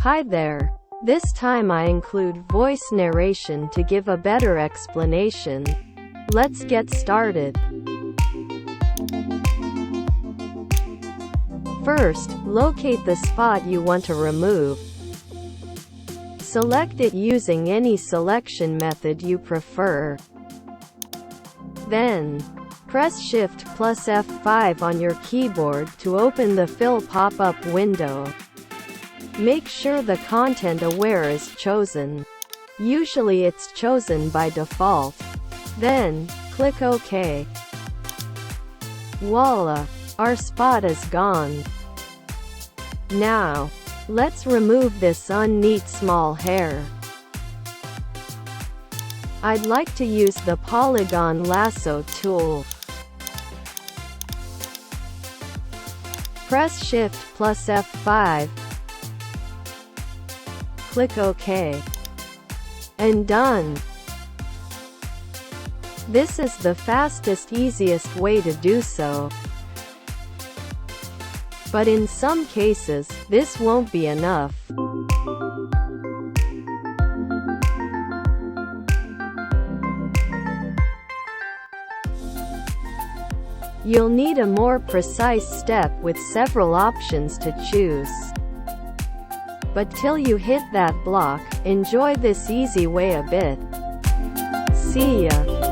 Hi there. This time I include voice narration to give a better explanation. Let's get started. First, locate the spot you want to remove. Select it using any selection method you prefer. Then, press Shift plus F5 on your keyboard to open the Fill pop-up window. Make sure the Content Aware is chosen. Usually it's chosen by default. Then, click OK. Voila! Our spot is gone. Now, let's remove this unneat small hair. I'd like to use the Polygon Lasso tool. Press Shift plus F5. Click OK. And done. This is the fastest, easiest way to do so. But in some cases, this won't be enough. You'll need a more precise step with several options to choose. But till you hit that block, enjoy this easy way a bit. See ya!